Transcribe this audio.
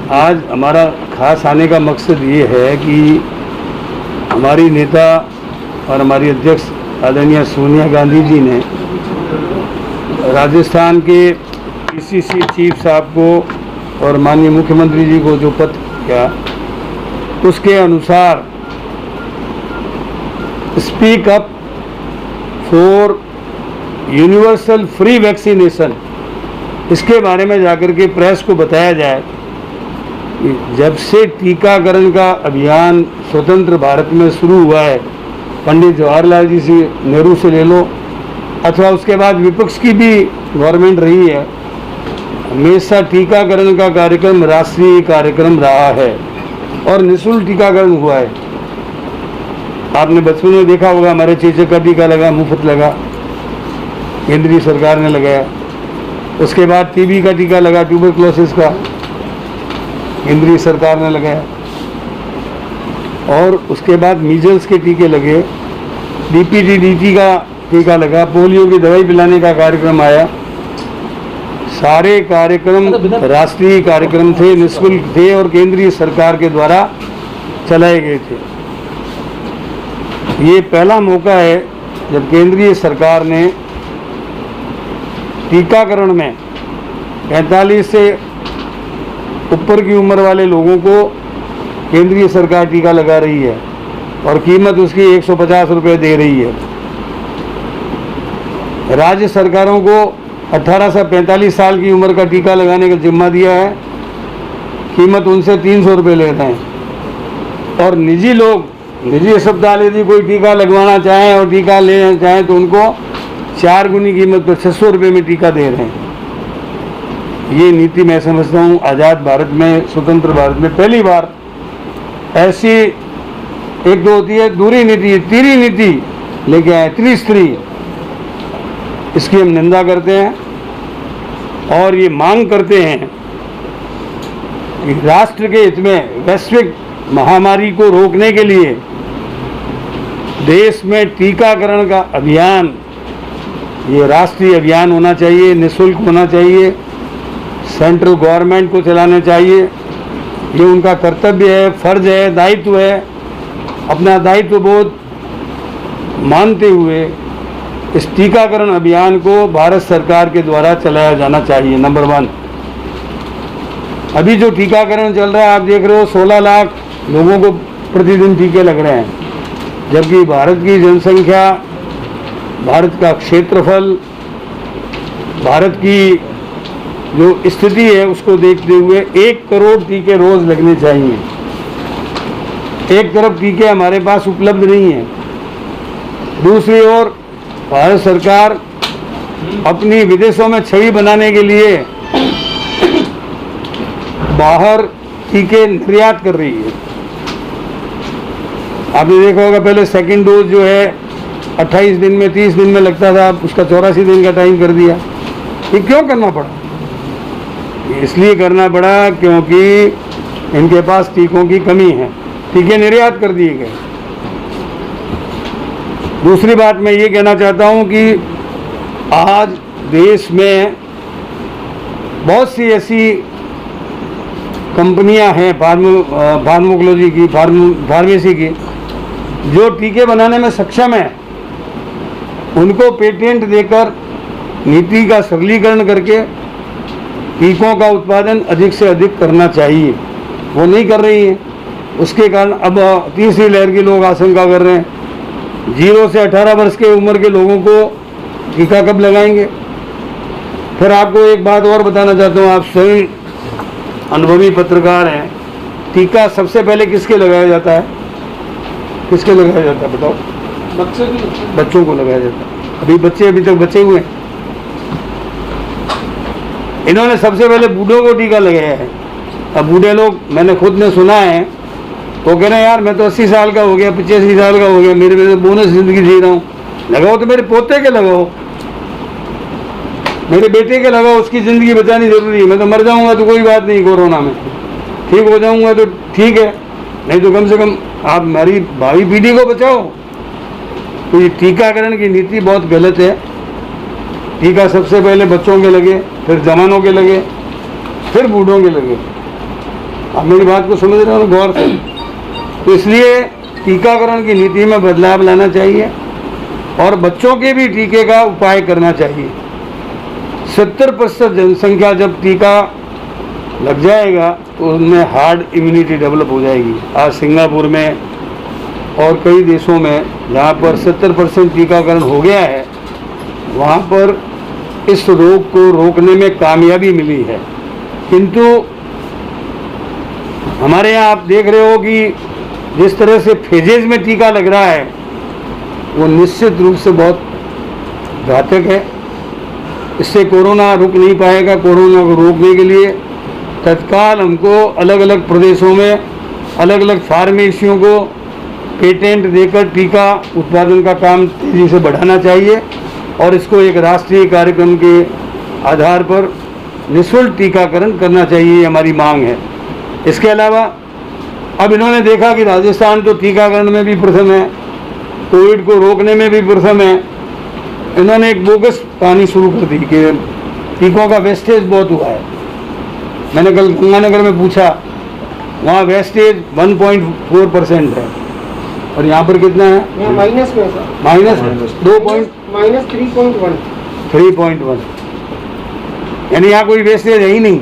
आज हमारा खास आने का मकसद ये है कि हमारी नेता और हमारी अध्यक्ष आदरणीय सोनिया गांधी जी ने राजस्थान के पीसीसी चीफ साहब को और माननीय मुख्यमंत्री जी को जो पत्र किया, उसके अनुसार speak up for universal free vaccination, इसके बारे में जाकर के प्रेस को बताया जाए। जब से टीकाकरण का अभियान स्वतंत्र भारत में शुरू हुआ है, पंडित जवाहरलाल जी से नेहरू से ले लो अथवा उसके बाद विपक्ष की भी गवर्नमेंट रही है, हमेशा टीकाकरण का कार्यक्रम राष्ट्रीय कार्यक्रम रहा है और निःशुल्क टीकाकरण हुआ है। आपने बचपन में देखा होगा, हमारे चेचक का टीका लगा, मुफ्त लगा, केंद्रीय सरकार ने लगाया। उसके बाद टीबी का टीका लगा, ट्यूबरक्लोसिस का, केंद्रीय सरकार ने लगाया। और उसके बाद मीजल्स के टीके लगे, डीपीटी का टीका लगा, पोलियो की दवाई पिलाने का कार्यक्रम आया। सारे कार्यक्रम राष्ट्रीय कार्यक्रम थे, निःशुल्क थे और केंद्रीय सरकार के द्वारा चलाए गए थे। ये पहला मौका है जब केंद्रीय सरकार ने टीकाकरण में 45 से ऊपर की उम्र वाले लोगों को केंद्रीय सरकार टीका लगा रही है और कीमत उसकी 150 रुपये दे रही है। राज्य सरकारों को 18 से 45 साल की उम्र का टीका लगाने का जिम्मा दिया है, कीमत उनसे 300 रुपये ले रहे हैं। और निजी अस्पताल यदि कोई टीका लगवाना चाहें और टीका लेना चाहें तो उनको 4 गुनी कीमत पर 600 रुपये में टीका दे रहे हैं। ये नीति मैं समझता हूँ आज़ाद भारत में, स्वतंत्र भारत में पहली बार ऐसी एक तो होती है दूरी नीति, तीरी नीति लेके आए, त्रिस्तरीय। इसकी हम निंदा करते हैं और ये मांग करते हैं कि राष्ट्र के हित में वैश्विक महामारी को रोकने के लिए देश में टीकाकरण का अभियान, ये राष्ट्रीय अभियान होना चाहिए, निःशुल्क होना चाहिए, सेंट्रल गवर्नमेंट को चलाना चाहिए। ये उनका कर्तव्य है, फर्ज है, दायित्व है। अपना दायित्व बोध मानते हुए इस टीकाकरण अभियान को भारत सरकार के द्वारा चलाया जाना चाहिए। नंबर 1, अभी जो टीकाकरण चल रहा है आप देख रहे हो, 16 लाख लोगों को प्रतिदिन टीके लग रहे हैं, जबकि भारत की जनसंख्या, भारत का क्षेत्रफल, भारत की जो स्थिति है उसको देखते हुए 1 करोड़ टीके रोज लगने चाहिए। एक तरफ टीके हमारे पास उपलब्ध नहीं है, दूसरी ओर भारत सरकार अपनी विदेशों में छवि बनाने के लिए बाहर टीके निर्यात कर रही है। आपने देखा होगा पहले सेकंड डोज जो है 28 दिन में, 30 दिन में लगता था, उसका 84 दिन का टाइम कर दिया। ये क्यों करना पड़ा? इसलिए करना पड़ा क्योंकि इनके पास टीकों की कमी है, टीके निर्यात कर दिए गए। दूसरी बात मैं ये कहना चाहता हूँ कि आज देश में बहुत सी ऐसी कंपनियां हैं फार्माकोलॉजी की, फार्मेसी की, जो टीके बनाने में सक्षम है। उनको पेटेंट देकर नीति का सरलीकरण करके टीकों का उत्पादन अधिक से अधिक करना चाहिए। वो नहीं कर रही है, उसके कारण अब तीसरी लहर के लोग आशंका कर रहे हैं 0 से 18 वर्ष के उम्र के लोगों को टीका कब लगाएंगे। फिर आपको एक बात और बताना चाहता हूँ, आप स्वयं अनुभवी पत्रकार हैं, टीका सबसे पहले किसके लगाया जाता है? किसके लगाया जाता है बताओ? बच्चों को लगाया जाता है। अभी तक बचे हुए हैं। इन्होंने सबसे पहले बूढ़ों को टीका लगाया है। अब बूढ़े लोग, मैंने खुद ने सुना है, वो कह रहे हैं यार मैं तो 80 साल का हो गया, 85 साल का हो गया, मेरे में तो बोनस जिंदगी जी रहा हूँ। लगाओ तो मेरे पोते के लगाओ, मेरे बेटे के लगाओ, उसकी ज़िंदगी बचानी ज़रूरी है। मैं तो मर जाऊँगा तो कोई बात नहीं, कोरोना में ठीक हो जाऊँगा तो ठीक है, नहीं तो कम से कम आप हमारी भावी पीढ़ी को बचाओ। तो ये टीकाकरण की नीति बहुत गलत है। टीका सबसे पहले बच्चों के लगे, फिर जवानों के लगे, फिर बूढ़ों के लगे। आप मेरी बात को समझ रहे हो गौर से? तो इसलिए टीकाकरण की नीति में बदलाव लाना चाहिए और बच्चों के भी टीके का उपाय करना चाहिए। 70% जनसंख्या जब टीका लग जाएगा तो उनमें हार्ड इम्यूनिटी डेवलप हो जाएगी। आज सिंगापुर में और कई देशों में जहाँ पर 70% टीकाकरण हो गया है, वहाँ पर इस रोग को रोकने में कामयाबी मिली है। किंतु हमारे यहाँ आप देख रहे हो कि जिस तरह से फेजेज में टीका लग रहा है वो निश्चित रूप से बहुत घातक है। इससे कोरोना रुक नहीं पाएगा। कोरोना को रोकने के लिए तत्काल हमको अलग अलग प्रदेशों में अलग अलग फार्मेसियों को पेटेंट देकर टीका उत्पादन का काम तेज़ी से बढ़ाना चाहिए और इसको एक राष्ट्रीय कार्यक्रम के आधार पर निःशुल्क टीकाकरण करना चाहिए, ये हमारी मांग है। इसके अलावा अब इन्होंने देखा कि राजस्थान तो टीकाकरण में भी प्रथम है, कोविड को रोकने में भी प्रथम है। इन्होंने एक बोगस कहानी शुरू कर दी कि टीकों का वेस्टेज बहुत हुआ है। मैंने कल गंगानगर में पूछा, वहाँ वेस्टेज 1.4% है और यहाँ पर कितना है? माइनस में सर, माइनस -3.1 यानी यहाँ कोई वेस्टेज है ही नहीं।